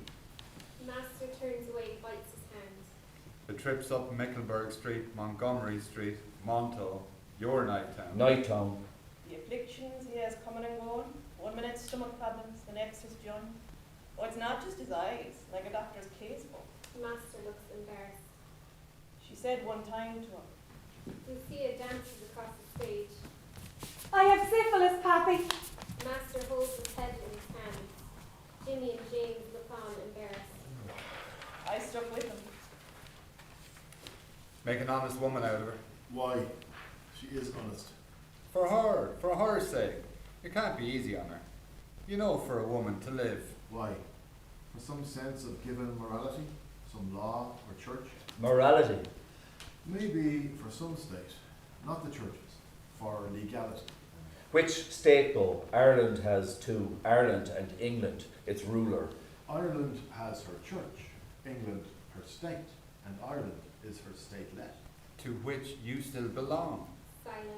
Master turns away, bites his hand. The trips up Mecklenburg Street, Montgomery Street, Monto, your Nighttown. Nighttown. The afflictions he has coming and going. 1 minute stomach problems, the next his joint. Oh, it's not just his eyes, like a doctor's casebook. Master looks embarrassed. She said one time to him, Lucia dances across the stage. I have syphilis, Pappy. Master holds his head in his hands. Jimmy and James look on, embarrassed. I stuck with him. Make an honest woman out of her. Why? She is honest. For her sake. It can't be easy on her. You know, for a woman to live. Why? For some sense of given morality? Some law or church? Morality. Maybe for some state, not the churches, for legality. Which state though? Ireland has two, Ireland and England, its ruler. Ireland has her church, England her state, and Ireland is her statelet. To which you still belong. Silence.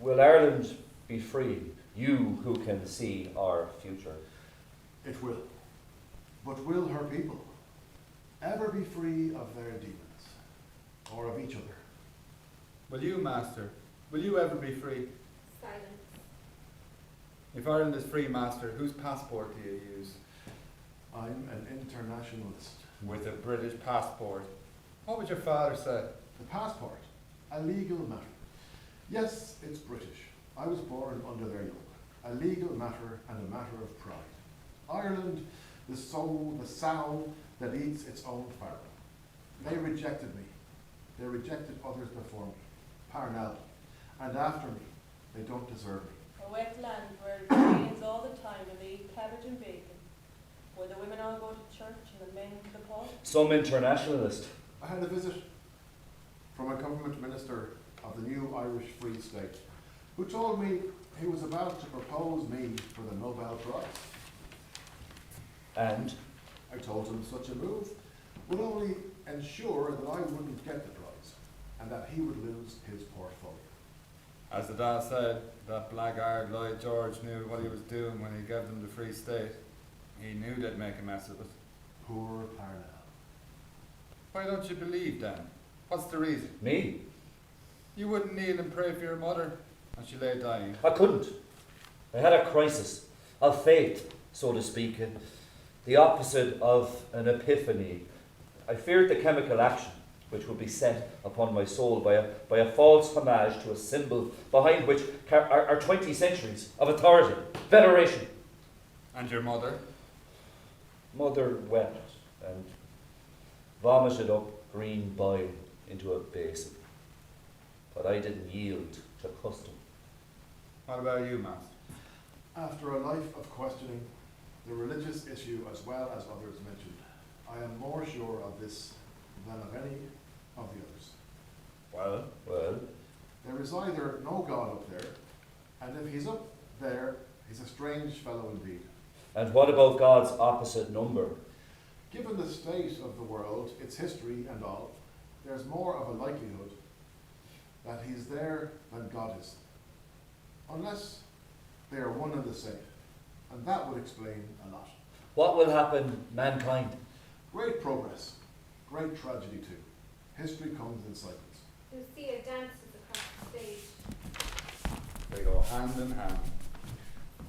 Will Ireland be free? You who can see our future. It will. But will her people ever be free of their demons, or of each other? Will you, Master? Will you ever be free? Silence. If Ireland is free, Master, whose passport do you use? I'm an internationalist. With a British passport. What would your father say? The passport, a legal matter. Yes, it's British. I was born under their yoke. A legal matter and a matter of pride. Ireland, the sow that eats its own farrow. They rejected me. They rejected others before me. Parnell. And after me. They don't deserve me. A wet land where it rains all the time and they eat cabbage and bacon. Where the women all go to church and the men to the pub. Some internationalist. I had a visit from a government minister of the new Irish Free State, who told me he was about to propose me for the Nobel Prize. And I told him such a move would only ensure that I wouldn't get the prize, and that he would lose his portfolio. As the dad said, that blackguard Lloyd George knew what he was doing when he gave them the Free State. He knew they'd make a mess of it. Poor Parnell. Why don't you believe then? What's the reason? me? You wouldn't kneel and pray for your mother as she lay dying. I couldn't. I had a crisis of faith, so to speak, the opposite of an epiphany. I feared the chemical action which would be set upon my soul by a false homage to a symbol behind which are 20 centuries of authority, veneration. And your mother? Mother wept and vomited up green bile into a basin. But I didn't yield to custom. What about you, Master? After a life of questioning the religious issue as well as others mentioned, I am more sure of this than of any of the others. Well, There is either no God up there, and if he's up there, he's a strange fellow indeed. and what about God's opposite number? Given the state of the world, its history and all, there's more of a likelihood that he's there than God is. Unless they are one and the same. And that would explain a lot. What will happen, mankind? Great progress. Great tragedy too. History comes in cycles. Lucia dances across the stage. They go hand in hand.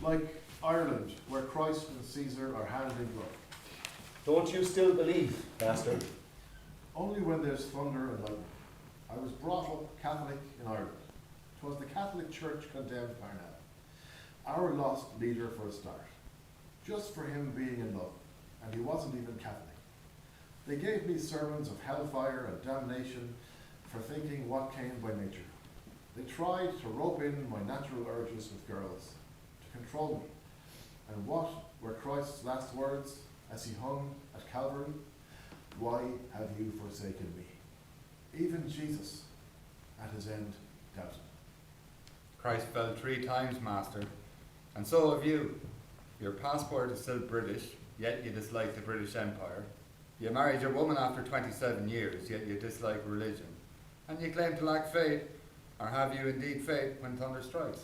Like Ireland, where Christ and Caesar are hand in glove. Don't you still believe, Master? Only when there's thunder and lightning. I was brought up Catholic in Ireland. 'Twas the Catholic Church condemned Parnell, our lost leader for a start, just for him being in love, and he wasn't even Catholic. They gave me sermons of hellfire and damnation for thinking what came by nature. They tried to rope in my natural urges with girls, to control me. And what were Christ's last words as he hung at Calvary? Why have you forsaken me? Even Jesus, at his end, doubted. Christ fell 3 times, Master. And so have you. Your passport is still British, yet you dislike the British Empire. You married your woman after 27 years, yet you dislike religion. And you claim to lack faith, or have you indeed faith when thunder strikes?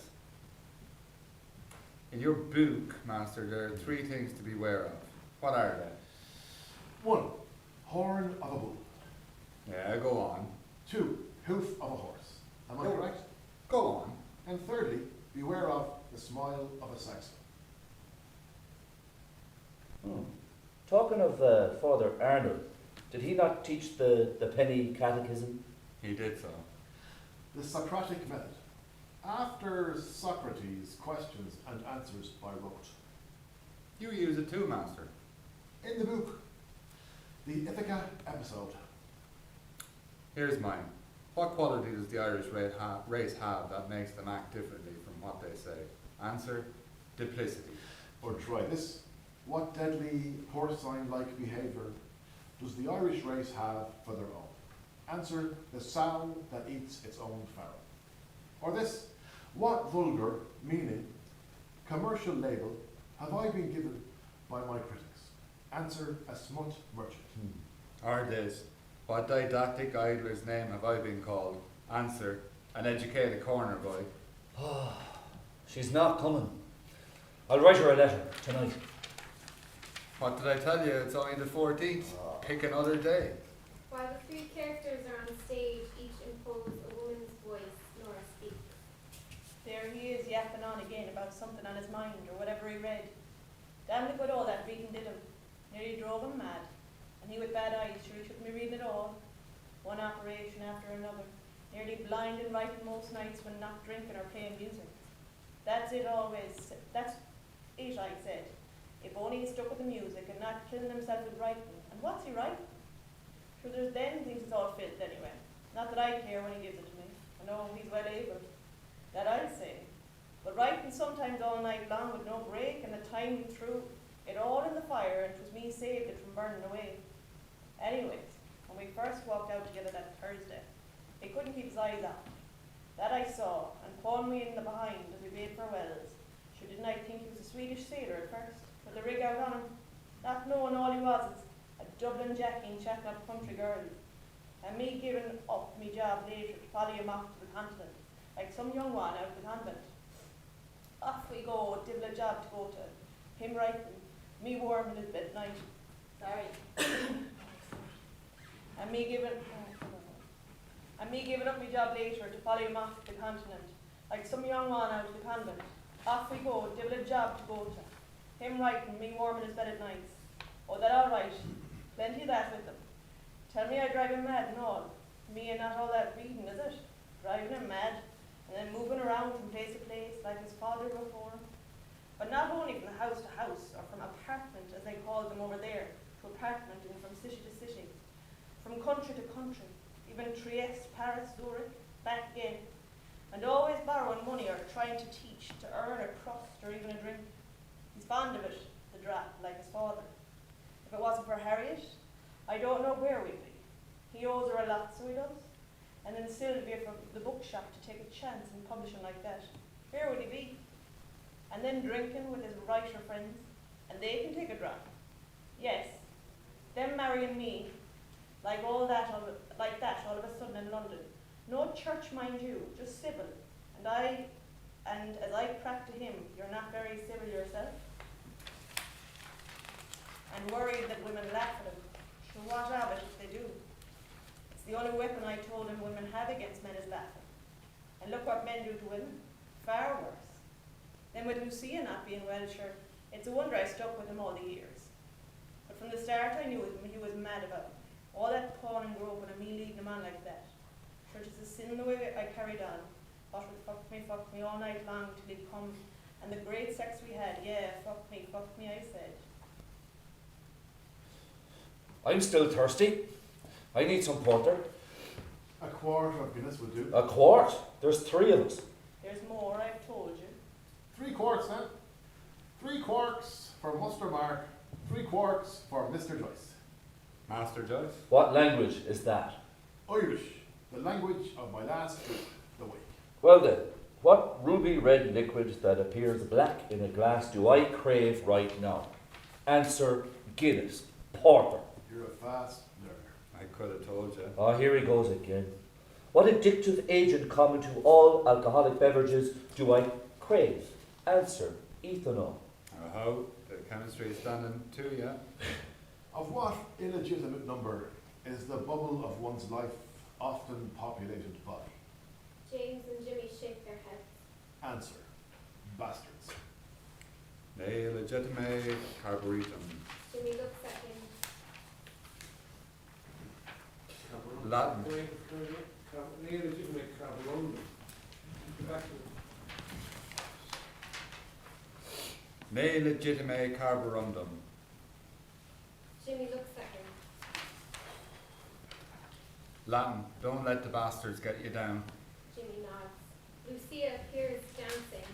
In your book, Master, there are 3 things to beware of. What are they? 1. Horn of a bull. Yeah, go on. 2. Hoof of a horse. Am I Oh. correct? Go on. And thirdly, beware of the smile of a Saxon. Talking of Father Arnold, did he not teach the penny catechism? He did so. The Socratic method. After Socrates' questions and answers by rote. You use it too, Master. In the book, the Ithaca episode. Here's mine. What quality does the Irish race have that makes them act differently from what they say? Answer, duplicity. Or try this. What deadly porcine-like behaviour does the Irish race have for their own? Answer, the sow that eats its own farrow. Or this. What vulgar, meaning, commercial label have I been given by my critics? Answer, a smut merchant. Or this. What didactic idler's name have I been called? Answer, an educated corner boy. She's not coming. I'll write her a letter tonight. What did I tell you? It's only the 14th. Pick another day. While the three characters are on stage, each impose a woman's voice. Nora speaks. There he is yapping on again about something on his mind or whatever he read. Damn the good all that reading did him. Nearly drove him mad. And he with bad eyes, sure he shouldn't be reading at all. One operation after another. Nearly blind and writing most nights when not drinking or playing music. That's it always. That's it, I said. If only he stuck with the music and not killing himself with writing. And what's he writing? Sure, there's then thinks it's all filth anyway. Not that I care when he gives it to me. I know he's well able. That I'll say. But writing sometimes all night long with no break and the time he threw it all in the fire, and 'twas me saved it from burning away. Anyways, when we first walked out together that Thursday, he couldn't keep his eyes out. That I saw, and pulled me in the behind as we bade farewells. Sure didn't I think he was a Swedish sailor at first, with the rig out on him, not knowing all he was is a Dublin Jackie and chatting up country girls. And me giving up me job later to follow him off to the continent, like some young one out of the convent. Off we go, divil a job to go to. Him writing, me warm in his bed at night. Sorry. And me giving up my job later to follow him off to the continent, like some young one out of the convent. Off we go, divil a job to go to. Him writing, me warm in his bed at night. Oh, that all right. Plenty of that with them. Tell me I drive him mad and all. Me and not all that reading, is it? Driving him mad, and then moving around from place to place like his father before him. But not only from house to house, or from apartment, as they call them over there, to apartment, and from city to city. From country to country, even Trieste, Paris, Zurich, back again, and always borrowing money or trying to teach, to earn a crust or even a drink. He's fond of it, the drap, like his father. If it wasn't for Harriet, I don't know where we'd be. He owes her a lot, so he does. And then Sylvia from the bookshop to take a chance in publishing like that. Where would he be? And then drinking with his writer friends, and they can take a drop. Yes, them marrying me, like that all of a sudden in London. No church, mind you, just civil. And as I cracked to him, you're not very civil yourself. And worried that women laugh at him. Sure, what of it if they do? It's the only weapon I told him women have against men is laughing. And look what men do to women. Far worse. Then with Lucia not being well, sure, it's a wonder I stuck with him all the years. But from the start I knew he was mad about me. All that pawing and groping and me leading him on like that. Sure, it's a sin the way I carried on. What would fuck me all night long till he'd come. And the great sex we had, yeah, fuck me, I said. I'm still thirsty. I need some porter. A quart of Guinness would do. A quart? There's 3 of us. There's more, I've told you. 3 quarts then. 3 quarks for Muster Mark. 3 quarks for Mr. Joyce. Master Joyce? What language is that? Irish, the language of my last trip, the wake. Well then, what ruby red liquid that appears black in a glass do I crave right now? Answer, Guinness. Porter. You're a fast learner. I could have told you. Oh, here he goes again. What addictive agent common to all alcoholic beverages do I crave? Answer, ethanol. Oh, the chemistry is standing to you. Of what illegitimate number is the bubble of one's life often populated by? James and Jimmy shake their heads. Answer, bastards. Ne legitime carburetum. Jimmy looks at him. Latin. Ne legitime carborundum. Jimmy looks at him. Latin, don't let the bastards get you down. Jimmy nods. Lucia appears dancing.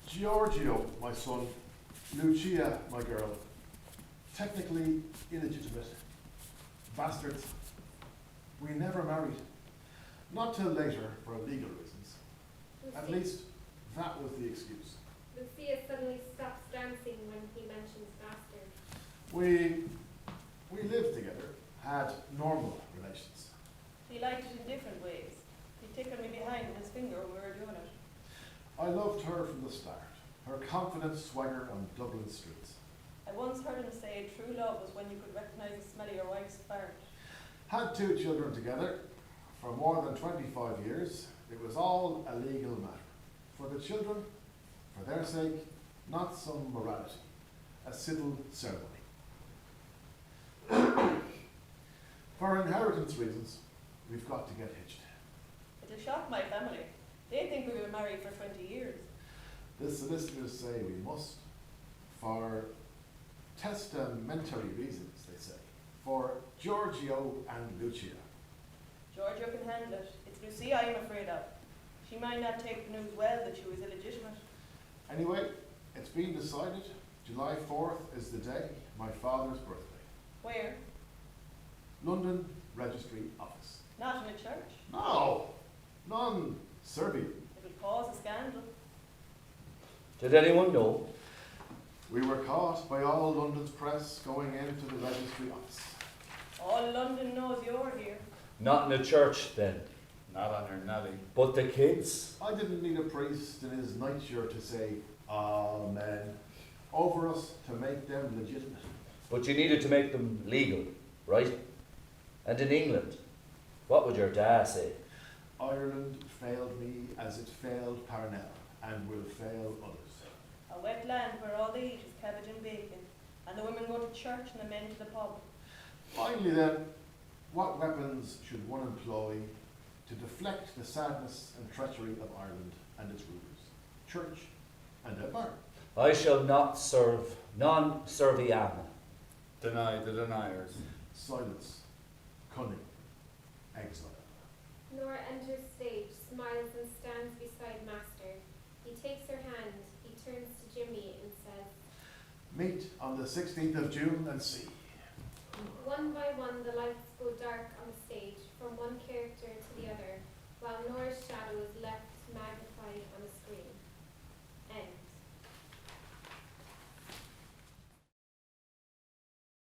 Giorgio, my son. Lucia, my girl. Technically illegitimate. Bastards. We never married. Not till later for legal reasons. At least that was the excuse. Lucia suddenly stops dancing when he mentions bastard. We lived together, had normal relations. He liked it in different ways. He tickled me behind with his finger when we were doing it. I loved her from the start. Her confident swagger on Dublin streets. I once heard him say true love was when you could recognise the smell of your wife's fart. Had 2 children together. For more than 25 years, it was all a legal matter. For the children, for their sake, not some morality, a civil ceremony. For inheritance reasons, we've got to get hitched. It'll shock my family. They think we were married for 20 years. The solicitors say we must, for testamentary reasons, they say, for Giorgio and Lucia. Giorgio can handle it. It's Lucia I'm afraid of. She might not take the news well that she was illegitimate. Anyway, it's been decided July 4th is the day, my father's birthday. Where? London Registry Office. Not in a church. No, none Serbian. It'll cause a scandal. Did anyone know? We were caught by all London's press going into the registry office. All London knows you're here. Not in a church then. Not on her Nelly. But the kids? I didn't need a priest in his nightshirt to say, Amen, over us to make them legitimate. But you needed to make them legal, right? And in England, what would your dad say? Ireland failed me as it failed Parnell and will fail others. A wet land where all they eat is cabbage and bacon, and the women go to church and the men to the pub. Finally then, what weapons should one employ to deflect the sadness and treachery of Ireland and its rulers? Church and empire. I shall not serve non-serviam. Deny the deniers. Silence, cunning, exile. Nora enters stage, smiles and stands beside Master. He takes her hand, he turns to Jimmy and says, Meet on the 16th of June and see. one by one the lights